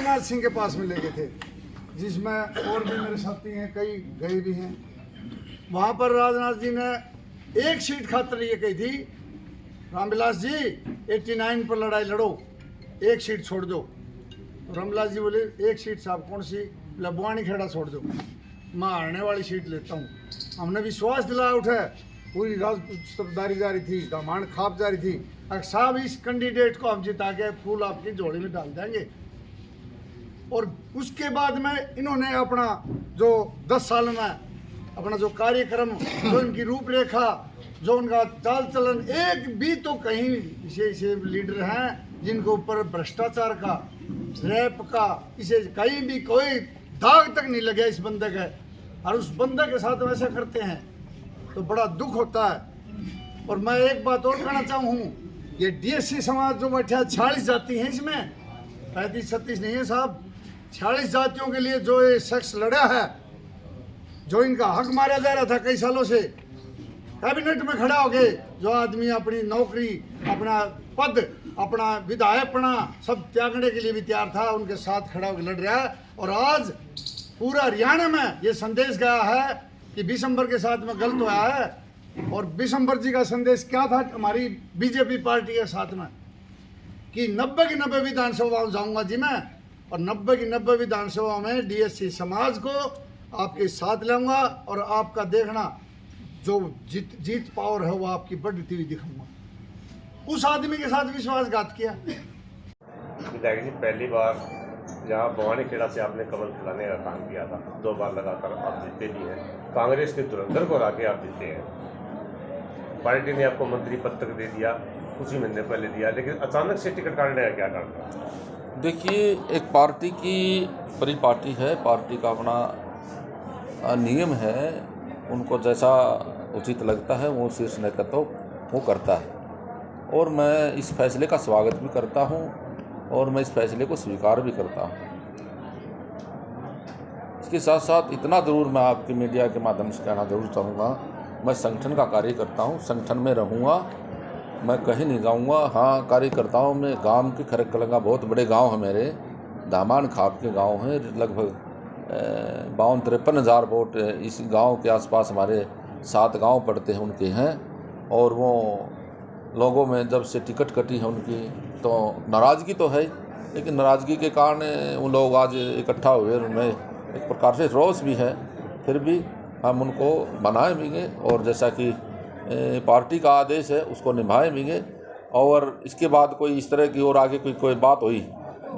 राजनाथ सिंह के पास में ले गए थे, जिसमें और भी मेरे साथी हैं, कई गए भी हैं। वहाँ पर राजनाथ जी ने एक सीट खातिर ये कही थी, रामविलास जी 89 पर लड़ाई लड़ो, एक सीट छोड़ दो। रामविलास जी बोले एक सीट साहब कौन सी? बुआनी खेड़ा छोड़ दो, मैं हारने वाली सीट लेता हूँ। हमने विश्वास दिलाया उठे, पूरी राजदारी जारी थी, दामान खाप जारी थी, अगर साहब इस कैंडिडेट को हम जिता के फूल आपकी झोली में डाल देंगे। और उसके बाद में इन्होंने अपना जो 10 साल में अपना जो कार्यक्रम, जो इनकी रूपरेखा, जो उनका चाल चलन, एक भी तो कहीं ऐसे लीडर हैं जिनको ऊपर भ्रष्टाचार का, रेप का, इसे कहीं भी कोई दाग तक नहीं लगे इस बंदे के, और उस बंदे के साथ वैसा करते हैं तो बड़ा दुख होता है। और मैं एक बात और कहना चाहूँ, ये डीएससी समाज जो बैठा 46 जाति हैं, इसमें 35-36 नहीं है साहब, 46 जातियों के लिए जो ये शख्स लड़ा है, जो इनका हक मारा जा रहा था कई सालों से, कैबिनेट में खड़ा हो गए, जो आदमी अपनी नौकरी, अपना पद, अपना विधायकपना सब त्यागने के लिए भी तैयार था, उनके साथ खड़ा होकर लड़ रहा है। और आज पूरा हरियाणा में ये संदेश गया है कि बिशंबर के साथ में गलत हुआ है। और बिशंबर जी का संदेश क्या था हमारी बीजेपी पार्टी के साथ में, कि 90 की 90 विधानसभाओं जाऊंगा जी मैं, और 90 की 90 विधानसभा में डीएससी समाज को आपके साथ लाऊंगा, और आपका देखना जो जीत पावर है वो आपकी बढ़ती हुई दिखाऊंगा। उस आदमी के साथ विश्वासघात किया। विधायक जी, पहली बार जहाँ बुआनी खेड़ा से आपने कमल खिलाने का काम किया था, 2 बार लगातार आप जीते भी हैं, कांग्रेस के धुरंधर को हरा के आप जीते हैं। पार्टी ने आपको मंत्री पद तक दे दिया, कुछ ही महीने पहले दिया, लेकिन अचानक से टिकट काटने का क्या कारण था? देखिए, एक पार्टी की परिपाटी है, पार्टी का अपना नियम है, उनको जैसा उचित लगता है वो शीर्ष नेतृत्व वो करता है, और मैं इस फैसले का स्वागत भी करता हूं और मैं इस फैसले को स्वीकार भी करता हूं। इसके साथ साथ इतना ज़रूर मैं आपके मीडिया के माध्यम से कहना ज़रूर चाहूँगा, मैं संगठन का कार्य करता हूँ, संगठन में रहूँगा, मैं कहीं नहीं जाऊँगा। हाँ, कार्यकर्ताओं में गांव के खरकलंगा बहुत बड़े गांव हैं मेरे, दामान खाप के गांव हैं, लगभग 52-53 हज़ार वोट इस गांव के आसपास हमारे 7 गांव पड़ते हैं उनके हैं। और वो लोगों में जब से टिकट कटी है उनकी, तो नाराज़गी तो है, लेकिन नाराज़गी के कारण वो लोग आज इकट्ठा हुए, उनमें एक प्रकार से रोष भी है, फिर भी हम उनको मनाएंगे और जैसा कि पार्टी का आदेश है उसको निभाएंगे। और इसके बाद कोई इस तरह की और आगे कोई बात हुई,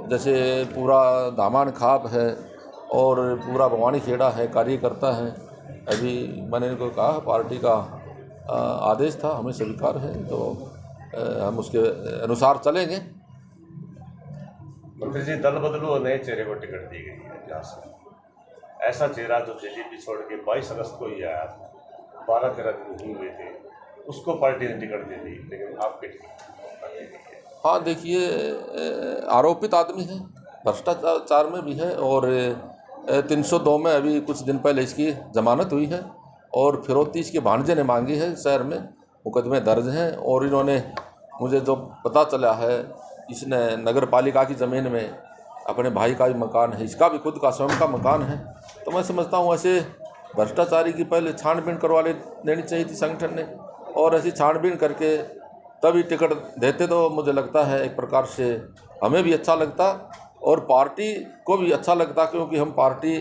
जैसे पूरा दामान खाप है और पूरा बुआनी खेड़ा है, कार्यकर्ता है, अभी मैंने इनको कहा पार्टी का आदेश था, हमें स्वीकार है, तो हम उसके अनुसार चलेंगे। मंत्री जी, दल बदलू और नए चेहरे को टिकट दी गई है, जहाँ से ऐसा चेहरा जो जेजेपी छोड़ के 22 अगस्त को ही आया था, 12-13 दिन ही हुए थे, उसको पार्टी ने टिकट दे दी, लेकिन आपके टिकट। हाँ, देखिए, आरोपित आदमी है, भ्रष्टाचार में भी है, और 302 में अभी कुछ दिन पहले इसकी जमानत हुई है, और फिरौती इसके भांजे ने मांगी है, शहर में मुकदमे दर्ज हैं। और इन्होंने, मुझे जो पता चला है, इसने नगर पालिका की ज़मीन में अपने भाई का भी मकान है, इसका भी खुद का स्वयं का मकान है। तो मैं समझता हूँ ऐसे भ्रष्टाचारी की पहले छानबीन करवा लेनी चाहिए थी संगठन ने, और ऐसी छानबीन करके तभी टिकट देते तो मुझे लगता है एक प्रकार से हमें भी अच्छा लगता और पार्टी को भी अच्छा लगता, क्योंकि हम पार्टी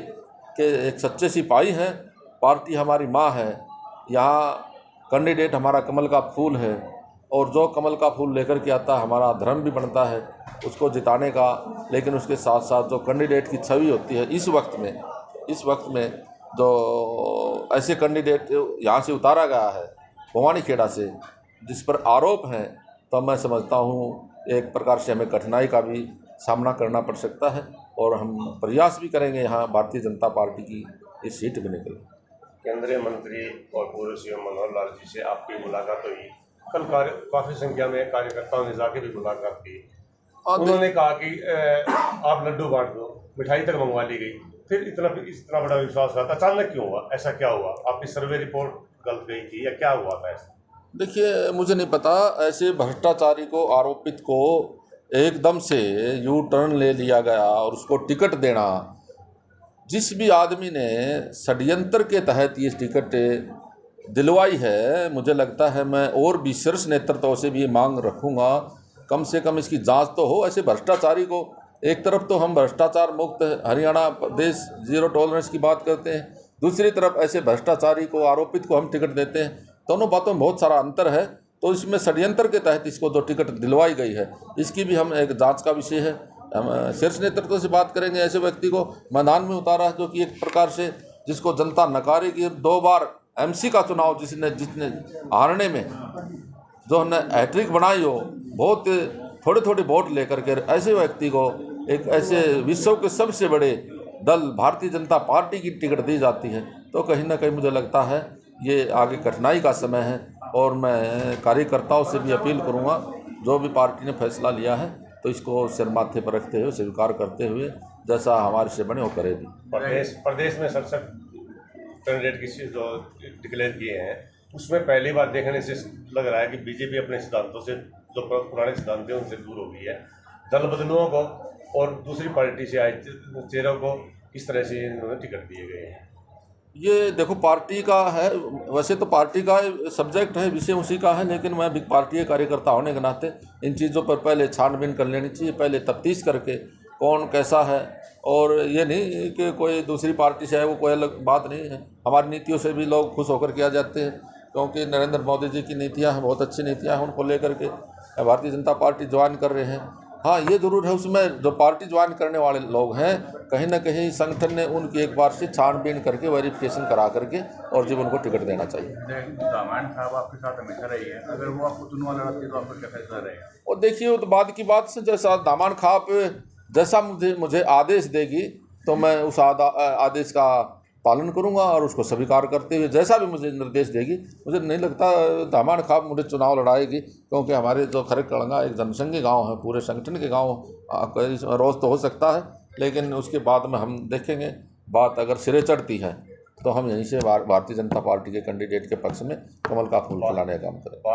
के एक सच्चे सिपाही हैं, पार्टी हमारी माँ है, यहाँ कैंडिडेट हमारा कमल का फूल है, और जो कमल का फूल लेकर के आता है हमारा धर्म भी बनता है उसको जिताने का। लेकिन उसके साथ साथ जो कैंडिडेट की छवि होती है इस वक्त में जो ऐसे कैंडिडेट यहाँ से उतारा गया है बुआनी खेड़ा से, जिस पर आरोप हैं, तो मैं समझता हूँ एक प्रकार से हमें कठिनाई का भी सामना करना पड़ सकता है, और हम प्रयास भी करेंगे यहाँ भारतीय जनता पार्टी की इस सीट में निकले। केंद्रीय मंत्री और पूर्व सीएम मनोहर लाल जी से आपकी मुलाकात हुई, कल काफ़ी संख्या में कार्यकर्ताओं ने जाके भी मुलाकात की, उन्होंने कहा कि आप लड्डू बांट दो, मिठाई तक मंगवा ली गई, फिर इतना बड़ा विश्वास रहा था, अचानक क्यों हुआ? ऐसा क्या हुआ? आपकी सर्वे रिपोर्ट गलत गई थी या क्या हुआ था ऐसा? देखिए, मुझे नहीं पता, ऐसे भ्रष्टाचारी को, आरोपित को एकदम से यू टर्न ले लिया गया और उसको टिकट देना, जिस भी आदमी ने षड्यंत्र के तहत ये टिकट दिलवाई है, मुझे लगता है मैं और भी शीर्ष नेतृत्व से भी ये मांग रखूँगा, कम से कम इसकी जांच तो हो। ऐसे भ्रष्टाचारी को, एक तरफ तो हम भ्रष्टाचार मुक्त हरियाणा प्रदेश जीरो टॉलरेंस की बात करते हैं, दूसरी तरफ ऐसे भ्रष्टाचारी को, आरोपित को हम टिकट देते हैं। दोनों बातों में बहुत सारा अंतर है। तो इसमें षड्यंत्र के तहत इसको जो टिकट दिलवाई गई है, इसकी भी हम एक जांच का विषय है। हम शीर्ष नेतृत्व से बात करेंगे। ऐसे व्यक्ति को मैदान में उतारा है जो कि एक प्रकार से जिसको जनता नकारेगी। 2 बार एमसी का चुनाव जिसने हारने में जो हमने हैट्रिक बनाई हो, बहुत थोड़े थोड़े वोट लेकर के ऐसे व्यक्ति को एक ऐसे विश्व के सबसे बड़े दल भारतीय जनता पार्टी की टिकट दी जाती है, तो कहीं ना कहीं मुझे लगता है ये आगे कठिनाई का समय है। और मैं कार्यकर्ताओं से भी अपील करूंगा, जो भी पार्टी ने फैसला लिया है तो इसको सिर माथे पर रखते हुए, स्वीकार करते हुए, जैसा हमारे से बने वो करे भी। प्रदेश में 67 कैंडिडेट की जो डिक्लेयर किए हैं, उसमें पहली बार देखने से लग रहा है कि बीजेपी अपने सिद्धांतों से, जो पुराने सिद्धांत थे उनसे दूर हो गई है। दल बदलुओं को और दूसरी पार्टी से आए चेहरों को किस तरह से इन्होंने टिकट दिए गए हैं? ये देखो पार्टी का है, वैसे तो पार्टी का सब्जेक्ट है, विषय उसी का है, लेकिन मैं भी पार्टी के कार्यकर्ता होने के नाते इन चीज़ों पर पहले छानबीन कर लेनी चाहिए, पहले तफ्तीश करके कौन कैसा है। और ये नहीं कि कोई दूसरी पार्टी से है, वो कोई अलग बात नहीं है। हमारी नीतियों से भी लोग खुश होकर किया जाते हैं, क्योंकि नरेंद्र मोदी जी की नीतियाँ हैं, बहुत अच्छी नीतियाँ हैं, उनको लेकर के भारतीय जनता पार्टी ज्वाइन कर रहे हैं। हाँ, ये ज़रूर है, उसमें जो पार्टी ज्वाइन करने वाले लोग हैं, कहीं ना कहीं संगठन ने उनकी एक बार से छानबीन करके वेरिफिकेशन करा करके और जब उनको टिकट देना चाहिए। दामान साहब आपके साथ हमेशा रही है, अगर वो आपको चुनाव लड़ाती तो आपका क्या फैसला रहेगा? और देखिए, वो तो बाद की बात से, जैसा दामान खाप जैसा मुझे आदेश देगी तो मैं उस आदेश का पालन करूंगा और उसको स्वीकार करते हुए जैसा भी मुझे निर्देश देगी। मुझे नहीं लगता दामान खाप मुझे चुनाव लड़ाएगी, क्योंकि हमारे जो खरे कड़ंगा एक जनसंघी गांव है, पूरे संगठन के गांव रोज़ तो हो सकता है, लेकिन उसके बाद में हम देखेंगे। बात अगर सिरे चढ़ती है तो हम यहीं से भारतीय जनता पार्टी के कैंडिडेट के पक्ष में कमल का फूल फैलाने का काम करें।